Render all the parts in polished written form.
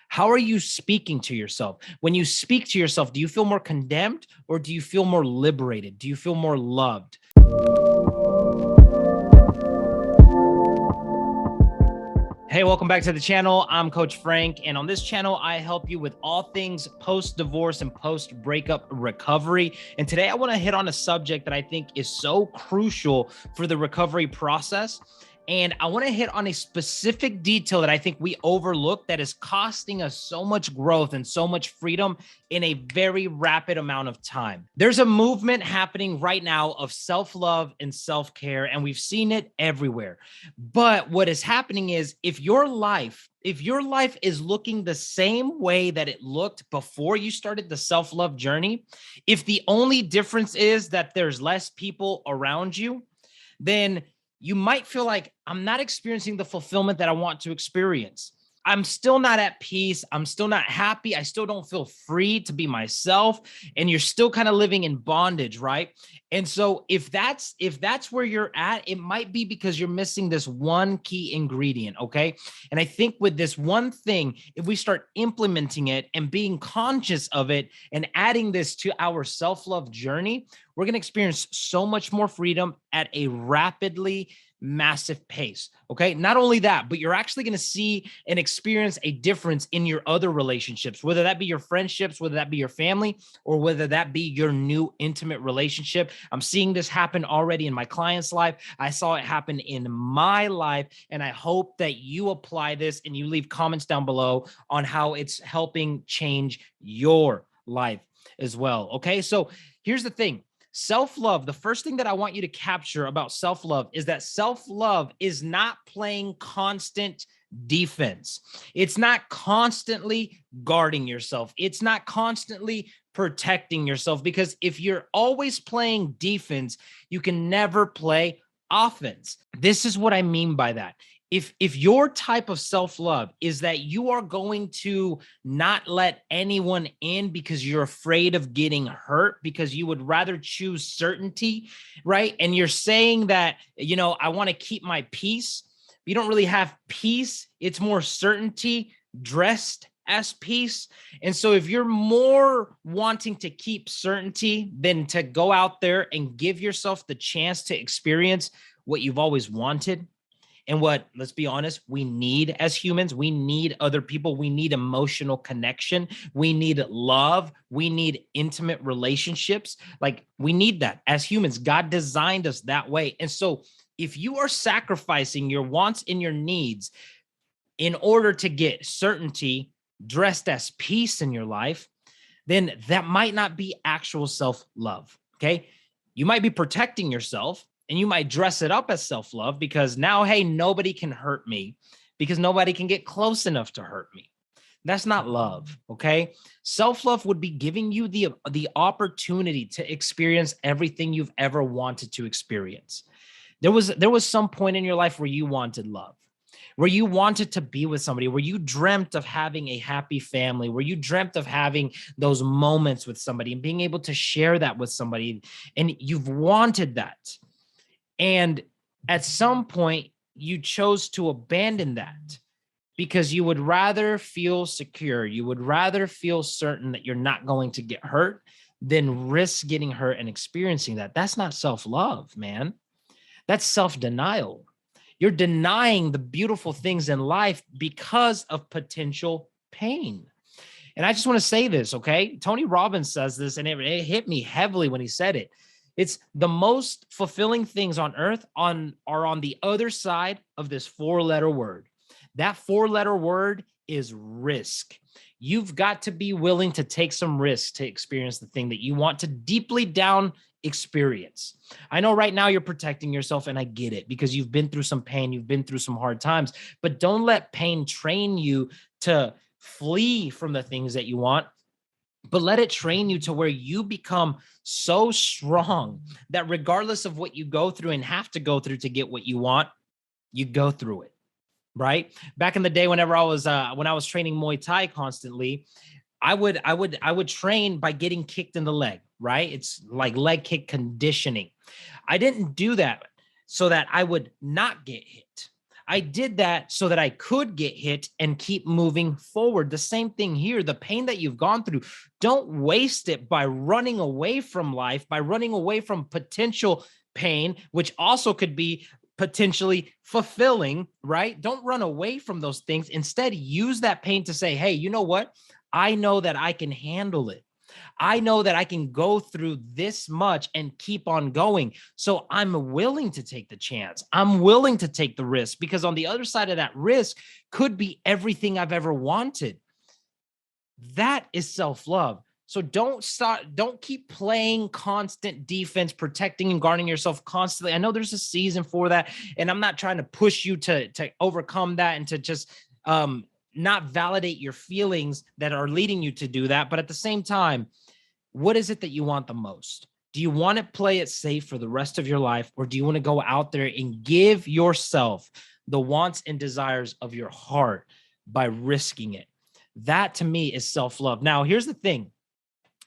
How are you speaking to yourself? When you speak to yourself, do you feel more condemned or do you feel more liberated? Do you feel more loved? Hey, welcome back to the channel. I'm Coach Frank, and on this channel, I help you with all things post-divorce and post-breakup recovery. And today I want to hit on a subject that I think is so crucial for the recovery process. And I want to hit on a specific detail that I think we overlook that is costing us so much growth and so much freedom in a very rapid amount of time. There's a movement happening right now of self-love and self-care, and we've seen it everywhere. But what is happening is if your life is looking the same way that it looked before you started the self-love journey, if the only difference is that there's less people around you, then you might feel like I'm not experiencing the fulfillment that I want to experience. I'm still not at peace. I'm still not happy. I still don't feel free to be myself. And you're still kind of living in bondage, right? And so if that's where you're at, it might be because you're missing this one key ingredient, okay? And I think with this one thing, if we start implementing it and being conscious of it and adding this to our self-love journey, we're going to experience so much more freedom at a rapidly massive pace. Okay. Not only that, but you're actually going to see and experience a difference in your other relationships, whether that be your friendships, whether that be your family, or whether that be your new intimate relationship. I'm seeing this happen already in my client's life. I saw it happen in my life. And I hope that you apply this and you leave comments down below on how it's helping change your life as well. Okay. So here's the thing. Self-love, the first thing that I want you to capture about self-love is that self-love is not playing constant defense. It's not constantly guarding yourself. It's not constantly protecting yourself, because if you're always playing defense, you can never play offense. This is what I mean by that. If your type of self-love is that you are going to not let anyone in because you're afraid of getting hurt, because you would rather choose certainty, right? And you're saying that, I want to keep my peace. You don't really have peace. It's more certainty dressed as peace. And so if you're more wanting to keep certainty than to go out there and give yourself the chance to experience what you've always wanted, and what, let's be honest, we need as humans, we need other people. We need emotional connection. We need love. We need intimate relationships. Like, we need that as humans. God designed us that way. And so if you are sacrificing your wants and your needs in order to get certainty dressed as peace in your life, then that might not be actual self-love, okay? You might be protecting yourself, and you might dress it up as self-love because now, hey, nobody can hurt me because nobody can get close enough to hurt me. That's not love, okay? Self-love would be giving you the opportunity to experience everything you've ever wanted to experience. There was some point in your life where you wanted love, where you wanted to be with somebody, where you dreamt of having a happy family, where you dreamt of having those moments with somebody and being able to share that with somebody, and you've wanted that. And at some point, you chose to abandon that because you would rather feel secure. You would rather feel certain that you're not going to get hurt than risk getting hurt and experiencing that. That's not self-love, man. That's self-denial. You're denying the beautiful things in life because of potential pain. And I just want to say this, okay? Tony Robbins says this, and it hit me heavily when he said it. It's the most fulfilling things on earth are on the other side of this four-letter word. That four-letter word is risk. You've got to be willing to take some risks to experience the thing that you want to deeply down experience. I know right now you're protecting yourself, and I get it because you've been through some pain, you've been through some hard times, but don't let pain train you to flee from the things that you want. But let it train you to where you become so strong that regardless of what you go through and have to go through to get what you want, you go through it, right? Back in the day, whenever I was when I was training Muay Thai constantly, I would train by getting kicked in the leg, right? It's like leg kick conditioning. I didn't do that so that I would not get hit. I did that so that I could get hit and keep moving forward. The same thing here. The pain that you've gone through, don't waste it by running away from life, by running away from potential pain, which also could be potentially fulfilling, right? Don't run away from those things. Instead, use that pain to say, hey, you know what? I know that I can handle it. I know that I can go through this much and keep on going. So I'm willing to take the chance. I'm willing to take the risk, because on the other side of that risk could be everything I've ever wanted. That is self-love. So don't keep playing constant defense, protecting and guarding yourself constantly. I know there's a season for that, and I'm not trying to push you to overcome that and to just not validate your feelings that are leading you to do that. But at the same time, what is it that you want the most? Do you want to play it safe for the rest of your life, or do you want to go out there and give yourself the wants and desires of your heart by risking it? That to me is self-love. Now, here's the thing.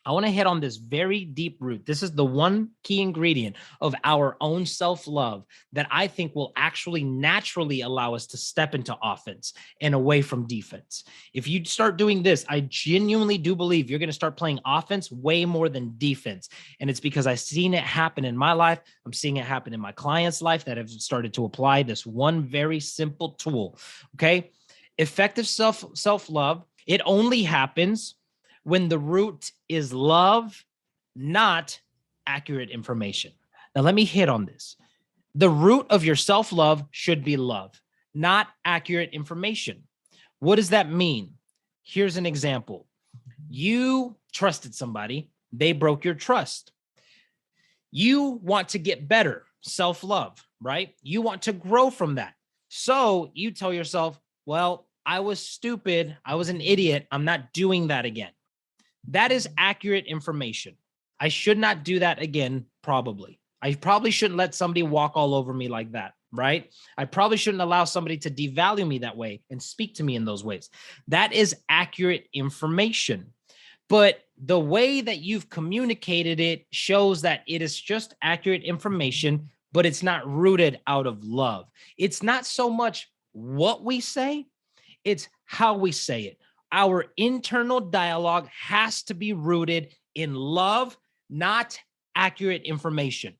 I want to hit on this very deep root. This is the one key ingredient of our own self-love that I think will actually naturally allow us to step into offense and away from defense. If you start doing this, I genuinely do believe you're going to start playing offense way more than defense. And it's because I've seen it happen in my life. I'm seeing it happen in my clients' life that have started to apply this one very simple tool. Okay. Effective self-love. It only happens when the root is love, not accurate information. Now, let me hit on this. The root of your self-love should be love, not accurate information. What does that mean? Here's an example. You trusted somebody, they broke your trust. You want to get better, self-love, right? You want to grow from that. So you tell yourself, well, I was stupid. I was an idiot. I'm not doing that again. That is accurate information. I should not do that again, probably. I probably shouldn't let somebody walk all over me like that, right? I probably shouldn't allow somebody to devalue me that way and speak to me in those ways. That is accurate information. But the way that you've communicated it shows that it is just accurate information, but it's not rooted out of love. It's not so much what we say, it's how we say it. Our internal dialogue has to be rooted in love, not accurate information.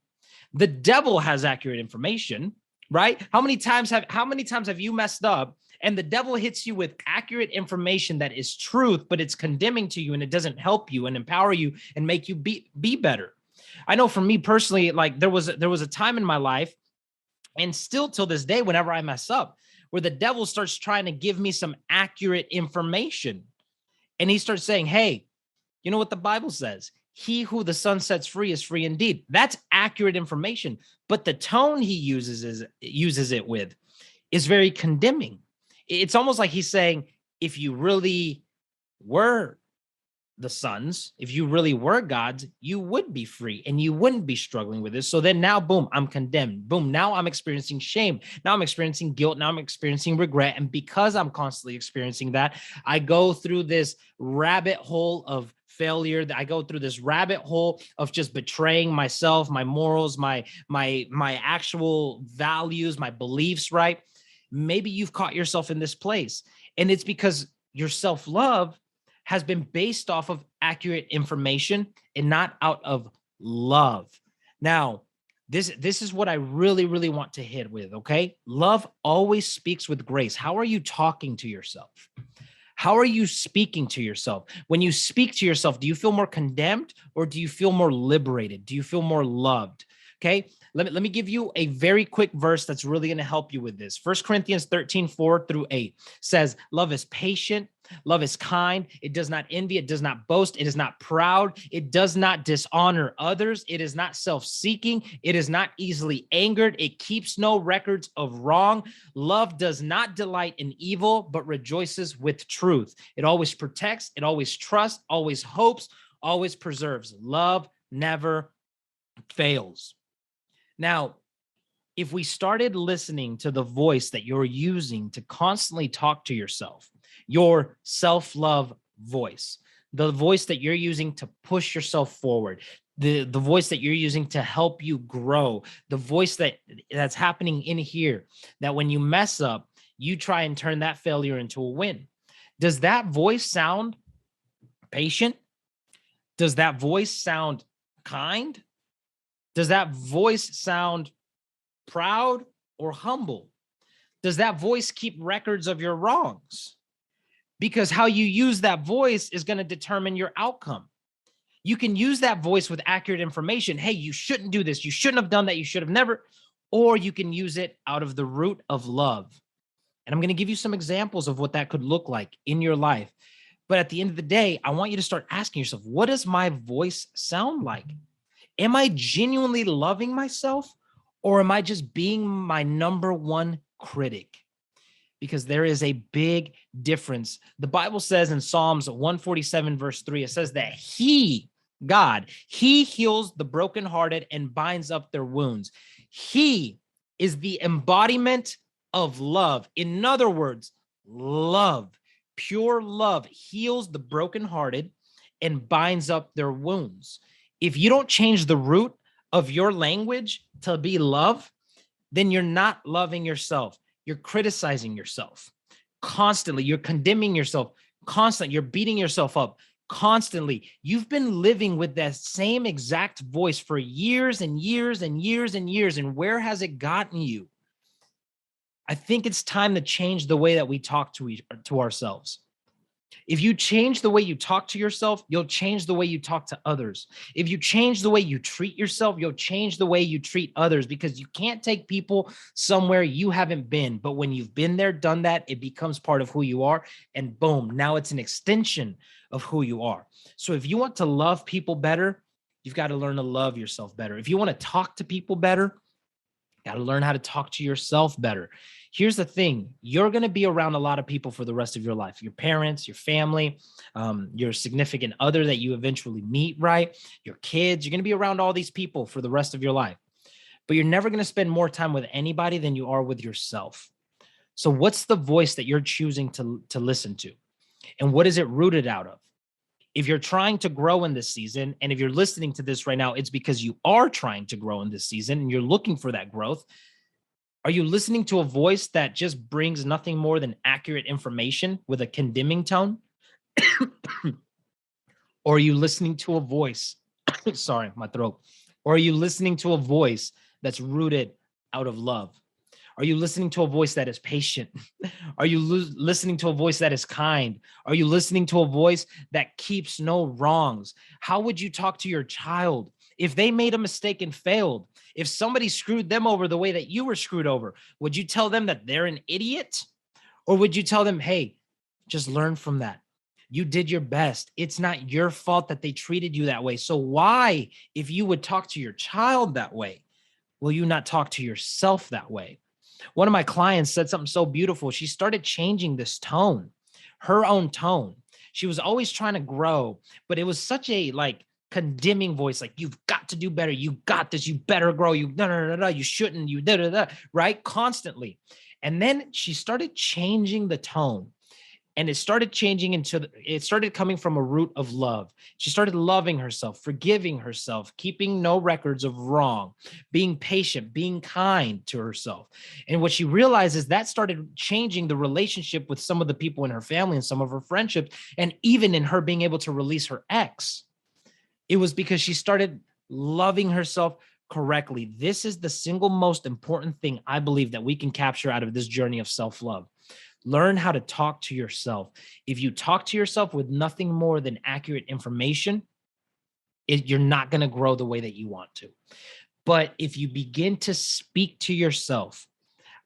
The devil has accurate information, right? How many times have you messed up and the devil hits you with accurate information that is truth, but it's condemning to you and it doesn't help you and empower you and make you be better? I know for me personally, like there was a time in my life, and still till this day, whenever I mess up, where the devil starts trying to give me some accurate information. And he starts saying, hey, you know what the Bible says? He who the Son sets free is free indeed. That's accurate information. But the tone he uses it with is very condemning. It's almost like he's saying, if you really were the sons, if you really were God's, you would be free and you wouldn't be struggling with this. So then now, boom, I'm condemned. Boom, now I'm experiencing shame. Now I'm experiencing guilt. Now I'm experiencing regret. And because I'm constantly experiencing that, I go through this rabbit hole of failure. I go through this rabbit hole of just betraying myself, my morals, my actual values, my beliefs, right? Maybe you've caught yourself in this place. And it's because your self-love has been based off of accurate information and not out of love. Now, this is what I really, really want to hit with, okay? Love always speaks with grace. How are you talking to yourself? How are you speaking to yourself? When you speak to yourself, do you feel more condemned or do you feel more liberated? Do you feel more loved? Okay, let me give you a very quick verse that's really going to help you with this. 1 Corinthians 13:4-8 says, love is patient, love is kind, it does not envy, it does not boast, it is not proud, it does not dishonor others, it is not self-seeking, it is not easily angered, it keeps no records of wrong. Love does not delight in evil, but rejoices with truth. It always protects, it always trusts, always hopes, always preserves. Love never fails. Now, if we started listening to the voice that you're using to constantly talk to yourself, your self-love voice, the voice that you're using to push yourself forward, the voice that you're using to help you grow, the voice that's happening in here, that when you mess up, you try and turn that failure into a win. Does that voice sound patient? Does that voice sound kind? Does that voice sound proud or humble? Does that voice keep records of your wrongs? Because how you use that voice is going to determine your outcome. You can use that voice with accurate information. Hey, you shouldn't do this. You shouldn't have done that. You should have never. Or you can use it out of the root of love. And I'm going to give you some examples of what that could look like in your life. But at the end of the day, I want you to start asking yourself, what does my voice sound like? Am I genuinely loving myself, or am I just being my number one critic? Because there is a big difference. The Bible says in Psalms 147, verse 3, it says that God, he heals the brokenhearted and binds up their wounds. He is the embodiment of love. In other words, love, pure love heals the brokenhearted and binds up their wounds. If you don't change the root of your language to be love, then you're not loving yourself. You're criticizing yourself constantly. You're condemning yourself constantly. You're beating yourself up constantly. You've been living with that same exact voice for years and years and years and years. And where has it gotten you? I think it's time to change the way that we talk to ourselves. If you change the way you talk to yourself, you'll change the way you talk to others. If you change the way you treat yourself, you'll change the way you treat others, because you can't take people somewhere you haven't been. But when you've been there, done that, it becomes part of who you are. And boom, now it's an extension of who you are. So if you want to love people better, you've got to learn to love yourself better. If you want to talk to people better, you got to learn how to talk to yourself better. Here's the thing. You're going to be around a lot of people for the rest of your life, your parents, your family, your significant other that you eventually meet, right? Your kids. You're going to be around all these people for the rest of your life, but you're never going to spend more time with anybody than you are with yourself. So what's the voice that you're choosing to listen to? And what is it rooted out of? If you're trying to grow in this season, and if you're listening to this right now, it's because you are trying to grow in this season and you're looking for that growth. Are you listening to a voice that just brings nothing more than accurate information with a condemning tone? Or are you listening to a voice? Sorry, my throat. Or are you listening to a voice that's rooted out of love? Are you listening to a voice that is patient? Are you listening to a voice that is kind? Are you listening to a voice that keeps no wrongs? How would you talk to your child if they made a mistake and failed? If somebody screwed them over the way that you were screwed over, would you tell them that they're an idiot? Or would you tell them, hey, just learn from that? You did your best. It's not your fault that they treated you that way. So why, if you would talk to your child that way, will you not talk to yourself that way? One of my clients said something so beautiful. She started changing this tone, her own tone. She was always trying to grow, but it was such a condemning voice, like, you've got to do better. You got this. You better grow. You no, you shouldn't. You right? Constantly. And then she started changing the tone. And it started it started coming from a root of love. She started loving herself, forgiving herself, keeping no records of wrong, being patient, being kind to herself. And what she realized is that started changing the relationship with some of the people in her family and some of her friendships, and even in her being able to release her ex. It was because she started loving herself correctly. This is the single most important thing I believe that we can capture out of this journey of self-love. Learn how to talk to yourself. If you talk to yourself with nothing more than accurate information, you're not going to grow the way that you want to. But if you begin to speak to yourself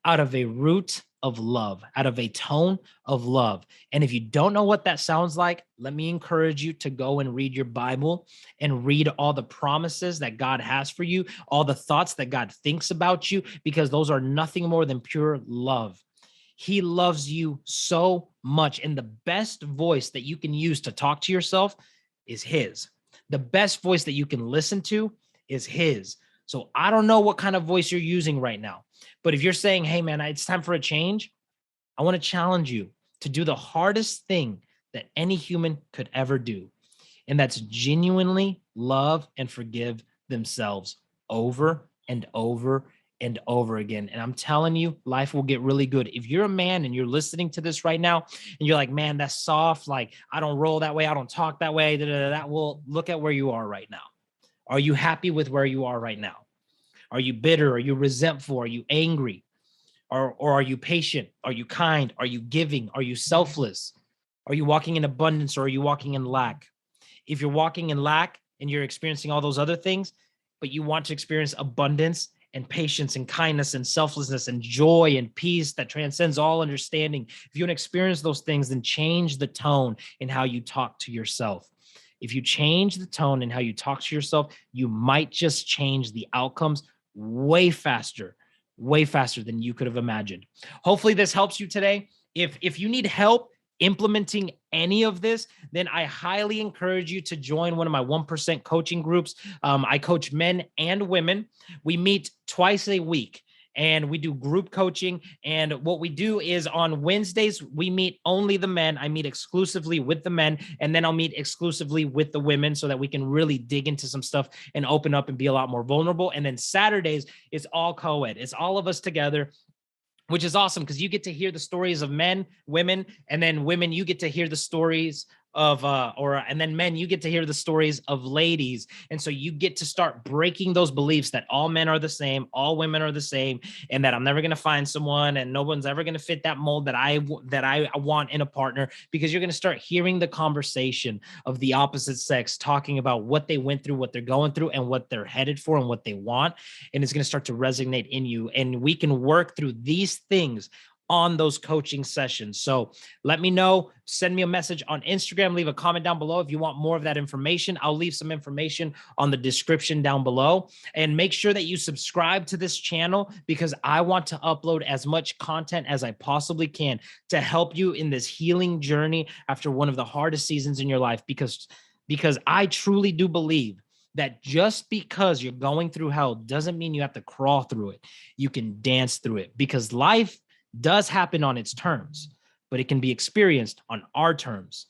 out of a root of love, out of a tone of love, and if you don't know what that sounds like, let me encourage you to go and read your Bible and read all the promises that God has for you, all the thoughts that God thinks about you, because those are nothing more than pure love. He loves you so much. And the best voice that you can use to talk to yourself is his. The best voice that you can listen to is his. So I don't know what kind of voice you're using right now, but if you're saying, hey man, it's time for a change, I want to challenge you to do the hardest thing that any human could ever do. And that's genuinely love and forgive themselves over and over and over again. And I'm telling you, life will get really good. If you're a man and you're listening to this right now and you're like, man, that's soft. Like, I don't roll that way. I don't talk that way. Well, look at where you are right now. Are you happy with where you are right now? Are you bitter? Are you resentful? Are you angry? Or are you patient? Are you kind? Are you giving? Are you selfless? Are you walking in abundance or are you walking in lack? If you're walking in lack and you're experiencing all those other things, but you want to experience abundance and patience and kindness and selflessness and joy and peace that transcends all understanding, if you want to experience those things, then change the tone in how you talk to yourself. If you change the tone in how you talk to yourself, you might just change the outcomes way faster than you could have imagined. Hopefully this helps you today. If you need help implementing any of this, then I highly encourage you to join one of my 1% coaching groups. I coach men and women. We meet twice a week and we do group coaching. And what we do is on Wednesdays, we meet only the men. I meet exclusively with the men, and then I'll meet exclusively with the women so that we can really dig into some stuff and open up and be a lot more vulnerable. And then Saturdays, it's all co-ed. It's all of us together, which is awesome because you get to hear the stories of men, women, and then women, you get to hear the stories of and then men, you get to hear the stories of ladies. And so you get to start breaking those beliefs that all men are the same, all women are the same, and that I'm never going to find someone and no one's ever going to fit that mold that I want in a partner, because you're going to start hearing the conversation of the opposite sex talking about what they went through, what they're going through, and what they're headed for and what they want. And it's going to start to resonate in you. And we can work through these things on those coaching sessions. So let me know, send me a message on Instagram, leave a comment down below if you want more of that information. I'll leave some information on the description down below, and make sure that you subscribe to this channel because I want to upload as much content as I possibly can to help you in this healing journey after one of the hardest seasons in your life, because I truly do believe that just because you're going through hell doesn't mean you have to crawl through it. You can dance through it, because life does happen on its terms, but it can be experienced on our terms.